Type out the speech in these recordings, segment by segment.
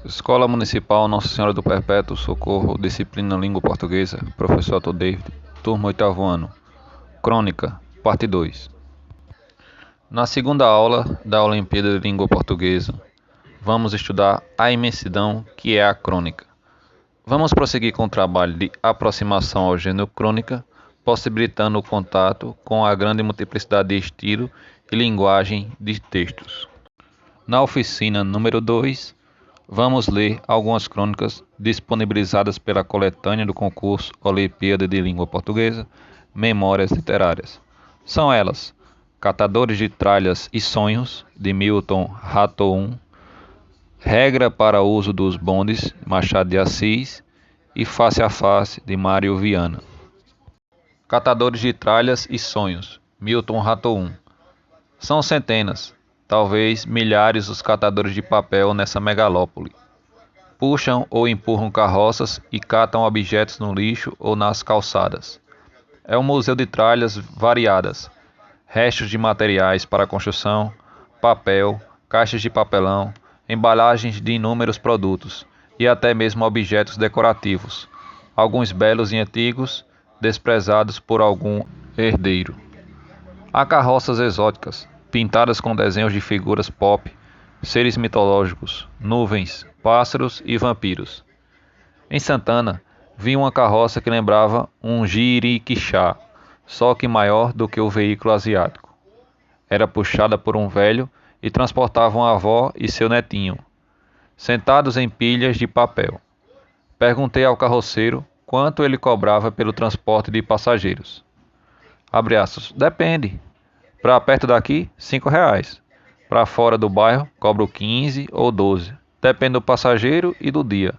Escola Municipal Nossa Senhora do Perpétuo Socorro, disciplina Língua Portuguesa, professor Dr. David, turma 8º ano, Crônica, parte 2. Na segunda aula da Olimpíada de Língua Portuguesa, vamos estudar a imensidão que é a crônica. Vamos prosseguir com o trabalho de aproximação ao gênero crônica, possibilitando o contato com a grande multiplicidade de estilo e linguagem de textos. Na oficina número 2, vamos ler algumas crônicas disponibilizadas pela coletânea do concurso Olimpíada de Língua Portuguesa, Memórias Literárias. São elas: Catadores de Tralhas e Sonhos, de Milton Raton, Regra para o Uso dos Bondes, Machado de Assis, e Face a Face, de Mário Viana. Catadores de Tralhas e Sonhos, Milton Raton. São centenas, talvez milhares os catadores de papel nessa megalópole. Puxam ou empurram carroças e catam objetos no lixo ou nas calçadas. É um museu de tralhas variadas, restos de materiais para construção, papel, caixas de papelão, embalagens de inúmeros produtos e até mesmo objetos decorativos, alguns belos e antigos, desprezados por algum herdeiro. Há carroças exóticas, pintadas com desenhos de figuras pop, seres mitológicos, nuvens, pássaros e vampiros. Em Santana, vi uma carroça que lembrava um jiriquixá, só que maior do que o veículo asiático. Era puxada por um velho e transportava uma avó e seu netinho, sentados em pilhas de papel. Perguntei ao carroceiro quanto ele cobrava pelo transporte de passageiros. Abre aspas, depende. Para perto daqui, R$ 5. Para fora do bairro, cobro 15 ou 12. Depende do passageiro e do dia.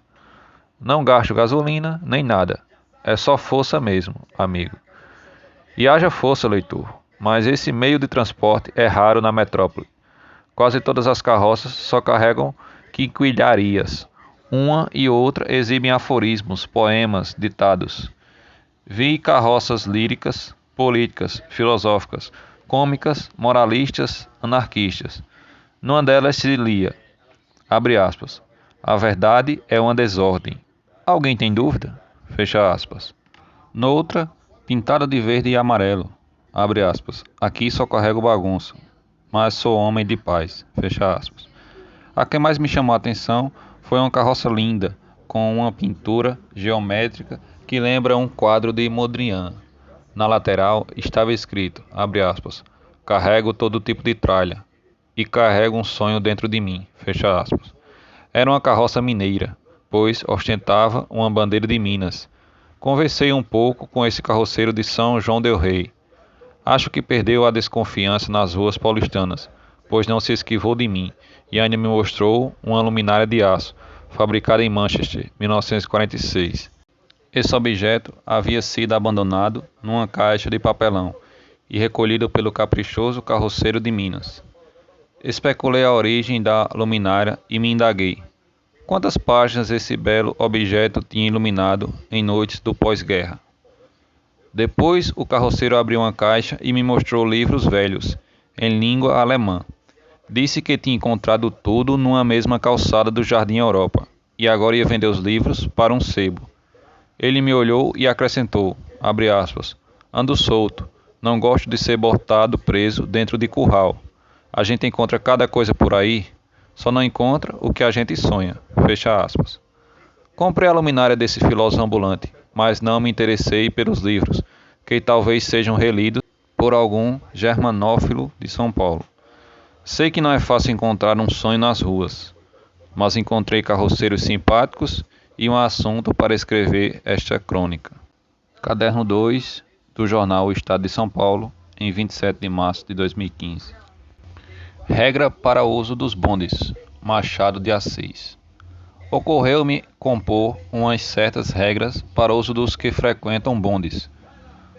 Não gasto gasolina nem nada. É só força mesmo, amigo. E haja força, leitor. Mas esse meio de transporte é raro na metrópole. Quase todas as carroças só carregam quinquilharias. Uma e outra exibem aforismos, poemas, ditados. Vi carroças líricas, políticas, filosóficas, cômicas, moralistas, anarquistas. Numa delas se lia, abre aspas, a verdade é uma desordem. Alguém tem dúvida? Fecha aspas. Noutra, pintada de verde e amarelo, abre aspas, aqui só carrego bagunça, mas sou homem de paz, fecha aspas. A que mais me chamou a atenção foi uma carroça linda, com uma pintura geométrica que lembra um quadro de Mondrian. Na lateral estava escrito, abre aspas, carrego todo tipo de tralha e carrego um sonho dentro de mim, fecha aspas. Era uma carroça mineira, pois ostentava uma bandeira de Minas. Conversei um pouco com esse carroceiro de São João del Rei. Acho que perdeu a desconfiança nas ruas paulistanas, pois não se esquivou de mim e ainda me mostrou uma luminária de aço, fabricada em Manchester, 1946. Esse objeto havia sido abandonado numa caixa de papelão e recolhido pelo caprichoso carroceiro de Minas. Especulei a origem da luminária e me indaguei. Quantas páginas esse belo objeto tinha iluminado em noites do pós-guerra? Depois o carroceiro abriu uma caixa e me mostrou livros velhos, em língua alemã. Disse que tinha encontrado tudo numa mesma calçada do Jardim Europa e agora ia vender os livros para um sebo. Ele me olhou e acrescentou, abre aspas, ando solto, não gosto de ser botado preso dentro de curral. A gente encontra cada coisa por aí, só não encontra o que a gente sonha, fecha aspas. Comprei a luminária desse filósofo ambulante, mas não me interessei pelos livros, que talvez sejam relidos por algum germanófilo de São Paulo. Sei que não é fácil encontrar um sonho nas ruas, mas encontrei carroceiros simpáticos e um assunto para escrever esta crônica. Caderno 2 do jornal O Estado de São Paulo, em 27 de março de 2015. Regra para o uso dos bondes, Machado de Assis. Ocorreu-me compor umas certas regras para o uso dos que frequentam bondes.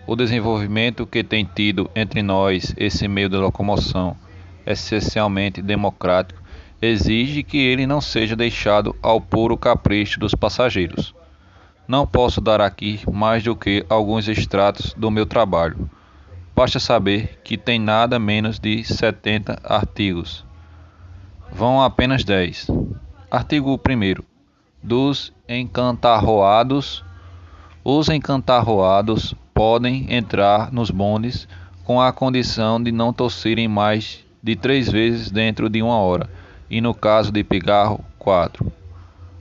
O desenvolvimento que tem tido entre nós esse meio de locomoção, essencialmente democrático, exige que ele não seja deixado ao puro capricho dos passageiros. Não posso dar aqui mais do que alguns extratos do meu trabalho. Basta saber que tem nada menos de 70 artigos. Vão apenas 10. Artigo 1º. Dos encantarroados. Os encantarroados podem entrar nos bondes com a condição de não tossirem mais de 3 vezes dentro de 1 hora, e no caso de pigarro, 4.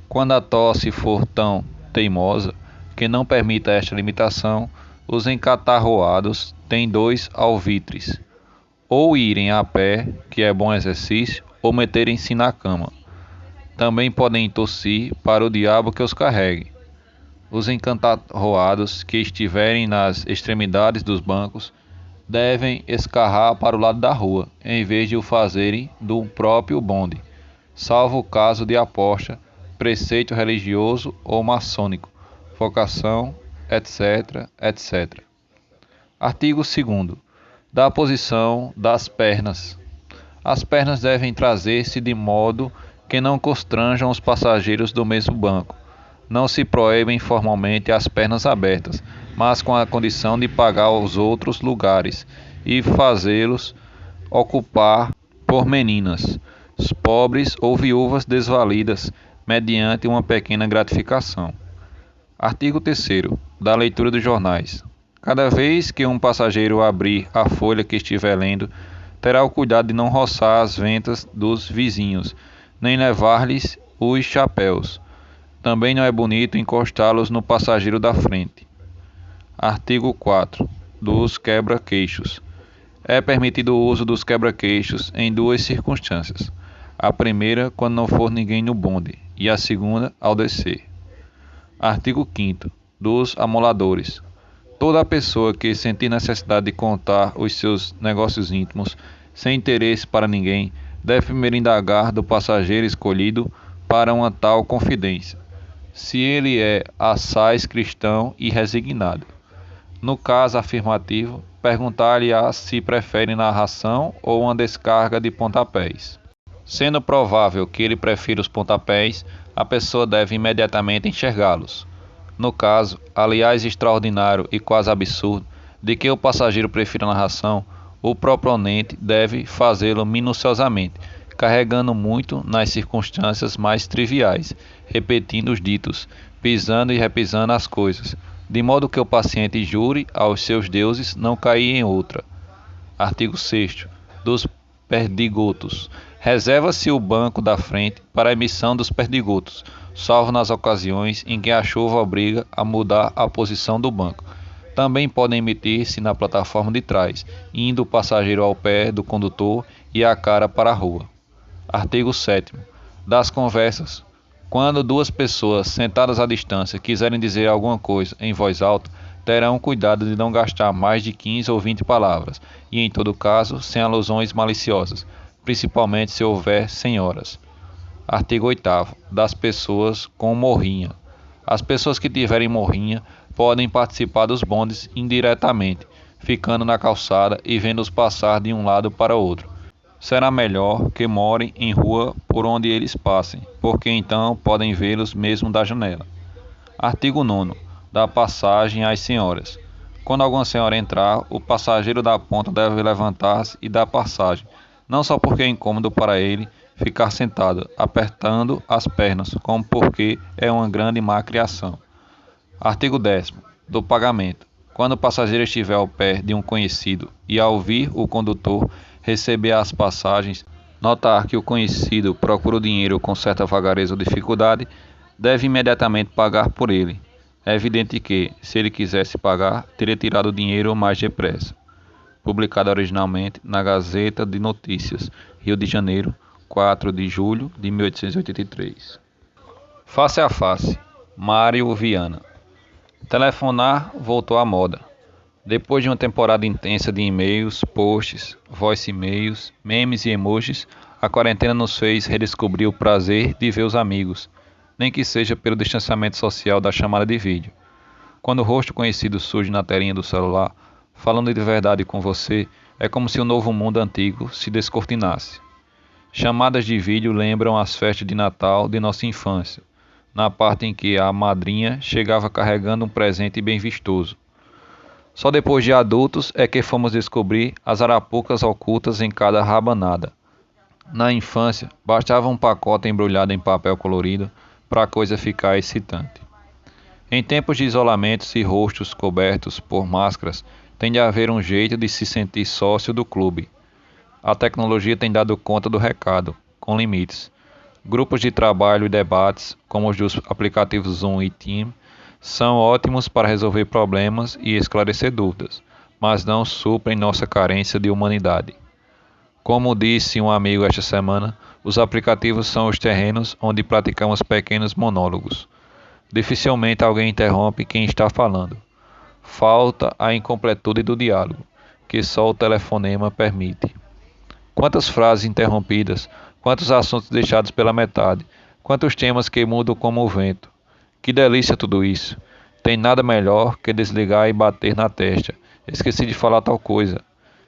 Quando a tosse for tão teimosa que não permita esta limitação, os encatarroados têm 2 alvitres: ou irem a pé, que é bom exercício, ou meterem-se na cama. Também podem tossir para o diabo que os carregue. Os encatarroados que estiverem nas extremidades dos bancos devem escarrar para o lado da rua, em vez de o fazerem do próprio bonde, salvo o caso de aposta, preceito religioso ou maçônico, vocação, etc., etc. Artigo 2º. Da posição das pernas. As pernas devem trazer-se de modo que não constranjam os passageiros do mesmo banco. Não se proíbem formalmente as pernas abertas, mas com a condição de pagar os outros lugares e fazê-los ocupar por meninas, pobres ou viúvas desvalidas, mediante uma pequena gratificação. Artigo 3º. Da leitura dos jornais. Cada vez que um passageiro abrir a folha que estiver lendo, terá o cuidado de não roçar as ventas dos vizinhos, nem levar-lhes os chapéus. Também não é bonito encostá-los no passageiro da frente. Artigo 4. Dos quebra-queixos. É permitido o uso dos quebra-queixos em 2 circunstâncias. A primeira, quando não for ninguém no bonde, e a segunda, ao descer. Artigo 5º. Dos amoladores. Toda pessoa que sentir necessidade de contar os seus negócios íntimos, sem interesse para ninguém, deve primeiro indagar do passageiro escolhido para uma tal confidência, se ele é assaz cristão e resignado. No caso afirmativo, perguntar-lhe-á se prefere narração ou uma descarga de pontapés. Sendo provável que ele prefira os pontapés, a pessoa deve imediatamente enxergá-los. No caso, aliás extraordinário e quase absurdo, de que o passageiro prefira a narração, o proponente deve fazê-lo minuciosamente, carregando muito nas circunstâncias mais triviais, repetindo os ditos, pisando e repisando as coisas, de modo que o paciente jure aos seus deuses não cair em outra. Artigo 6º. Dos perdigotos. Reserva-se o banco da frente para a emissão dos perdigotos, salvo nas ocasiões em que a chuva obriga a mudar a posição do banco. Também podem emitir-se na plataforma de trás, indo o passageiro ao pé do condutor e a cara para a rua. Artigo 7º. Das conversas. Quando 2 pessoas sentadas à distância quiserem dizer alguma coisa em voz alta, terão cuidado de não gastar mais de 15 ou 20 palavras, e em todo caso, sem alusões maliciosas, principalmente se houver senhoras. Artigo 8º. Das pessoas com morrinha. As pessoas que tiverem morrinha podem participar dos bondes indiretamente, ficando na calçada e vendo-os passar de um lado para outro. Será melhor que morem em rua por onde eles passem, porque então podem vê-los mesmo da janela. Artigo 9º. Da passagem às senhoras. Quando alguma senhora entrar, o passageiro da ponta deve levantar-se e dar passagem, não só porque é incômodo para ele ficar sentado, apertando as pernas, como porque é uma grande má criação. Artigo 10º. Do pagamento. Quando o passageiro estiver ao pé de um conhecido e ao ouvir o condutor receber as passagens, notar que o conhecido procura o dinheiro com certa vagareza ou dificuldade, deve imediatamente pagar por ele. É evidente que, se ele quisesse pagar, teria tirado o dinheiro mais depressa. Publicado originalmente na Gazeta de Notícias, Rio de Janeiro, 4 de julho de 1883. Face a face. Mário Viana. Telefonar voltou à moda. Depois de uma temporada intensa de e-mails, posts, voice-e-mails, memes e emojis, a quarentena nos fez redescobrir o prazer de ver os amigos, nem que seja pelo distanciamento social da chamada de vídeo. Quando o rosto conhecido surge na telinha do celular, falando de verdade com você, é como se o novo mundo antigo se descortinasse. Chamadas de vídeo lembram as festas de Natal de nossa infância, na parte em que a madrinha chegava carregando um presente bem vistoso. Só depois de adultos é que fomos descobrir as arapucas ocultas em cada rabanada. Na infância, bastava um pacote embrulhado em papel colorido para a coisa ficar excitante. Em tempos de isolamento e rostos cobertos por máscaras, tem de haver um jeito de se sentir sócio do clube. A tecnologia tem dado conta do recado, com limites. Grupos de trabalho e debates, como os dos aplicativos Zoom e Team, são ótimos para resolver problemas e esclarecer dúvidas, mas não suprem nossa carência de humanidade. Como disse um amigo esta semana, os aplicativos são os terrenos onde praticamos pequenos monólogos. Dificilmente alguém interrompe quem está falando. Falta a incompletude do diálogo, que só o telefonema permite. Quantas frases interrompidas, quantos assuntos deixados pela metade, quantos temas que mudam como o vento. Que delícia tudo isso! Tem nada melhor que desligar e bater na testa. Esqueci de falar tal coisa.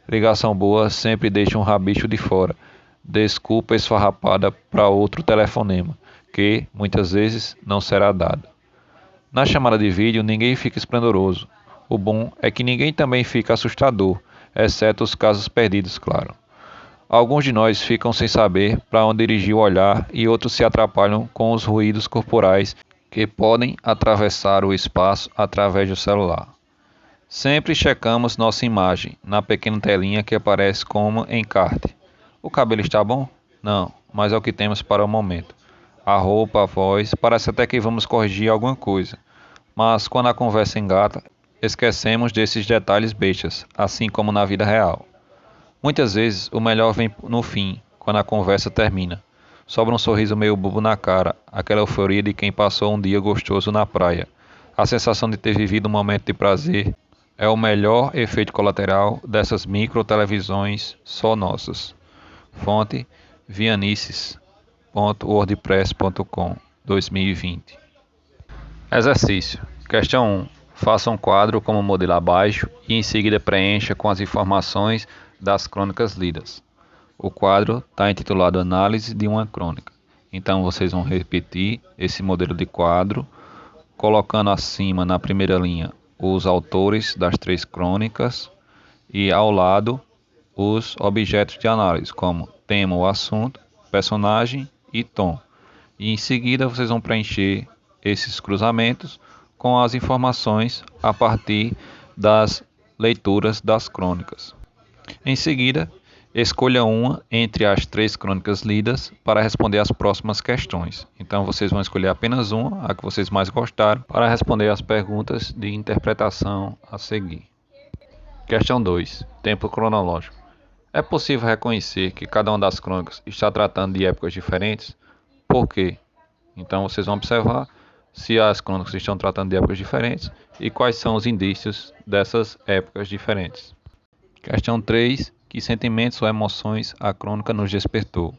Ligação boa sempre deixa um rabicho de fora. Desculpa esfarrapada para outro telefonema, que, muitas vezes, não será dado. Na chamada de vídeo, ninguém fica esplendoroso. O bom é que ninguém também fica assustador, exceto os casos perdidos, claro. Alguns de nós ficam sem saber para onde dirigir o olhar e outros se atrapalham com os ruídos corporais que podem atravessar o espaço através do celular. Sempre checamos nossa imagem na pequena telinha que aparece como encarte. O cabelo está bom? Não, mas é o que temos para o momento. A roupa, a voz, parece até que vamos corrigir alguma coisa. Mas quando a conversa engata, esquecemos desses detalhes bestas, assim como na vida real. Muitas vezes o melhor vem no fim, quando a conversa termina. Sobra um sorriso meio bobo na cara, aquela euforia de quem passou um dia gostoso na praia. A sensação de ter vivido um momento de prazer é o melhor efeito colateral dessas micro televisões só nossas. Fonte vianices.wordpress.com 2020. Exercício. Questão 1. Faça um quadro como modelo abaixo e em seguida preencha com as informações das crônicas lidas. O quadro está intitulado Análise de uma crônica. Então vocês vão repetir esse modelo de quadro, colocando acima na primeira linha os autores das 3 crônicas e ao lado os objetos de análise, como tema ou assunto, personagem e tom. E em seguida vocês vão preencher esses cruzamentos com as informações a partir das leituras das crônicas. Em seguida, escolha uma entre as 3 crônicas lidas para responder as próximas questões. Então vocês vão escolher apenas uma, a que vocês mais gostaram, para responder as perguntas de interpretação a seguir. Questão 2. Tempo cronológico. É possível reconhecer que cada uma das crônicas está tratando de épocas diferentes? Por quê? Então vocês vão observar se as crônicas estão tratando de épocas diferentes e quais são os indícios dessas épocas diferentes. Questão 3. Que sentimentos ou emoções a crônica nos despertou?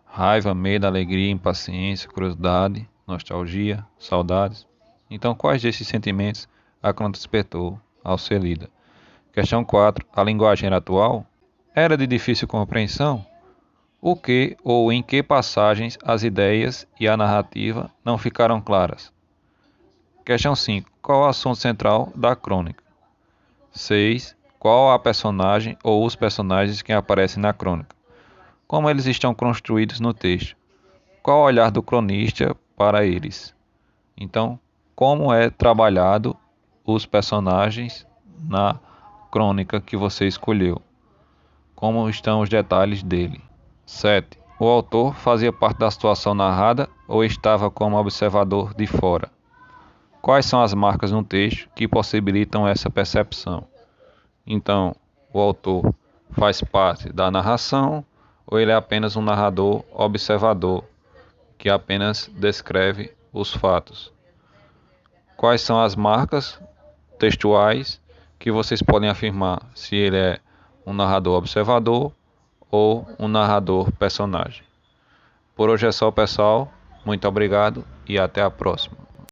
Raiva, medo, alegria, impaciência, curiosidade, nostalgia, saudades. Então, quais desses sentimentos a crônica despertou ao ser lida? Questão 4. A linguagem era atual? Era de difícil compreensão? O que ou em que passagens as ideias e a narrativa não ficaram claras? Questão 5. Qual o assunto central da crônica? 6. Qual a personagem ou os personagens que aparecem na crônica? Como eles estão construídos no texto? Qual o olhar do cronista para eles? Então, como é trabalhado os personagens na crônica que você escolheu? Como estão os detalhes dele? 7. O autor fazia parte da situação narrada ou estava como observador de fora? Quais são as marcas no texto que possibilitam essa percepção? Então, o autor faz parte da narração ou ele é apenas um narrador observador que apenas descreve os fatos? Quais são as marcas textuais que vocês podem afirmar se ele é um narrador observador ou um narrador personagem? Por hoje é só, pessoal. Muito obrigado e até a próxima.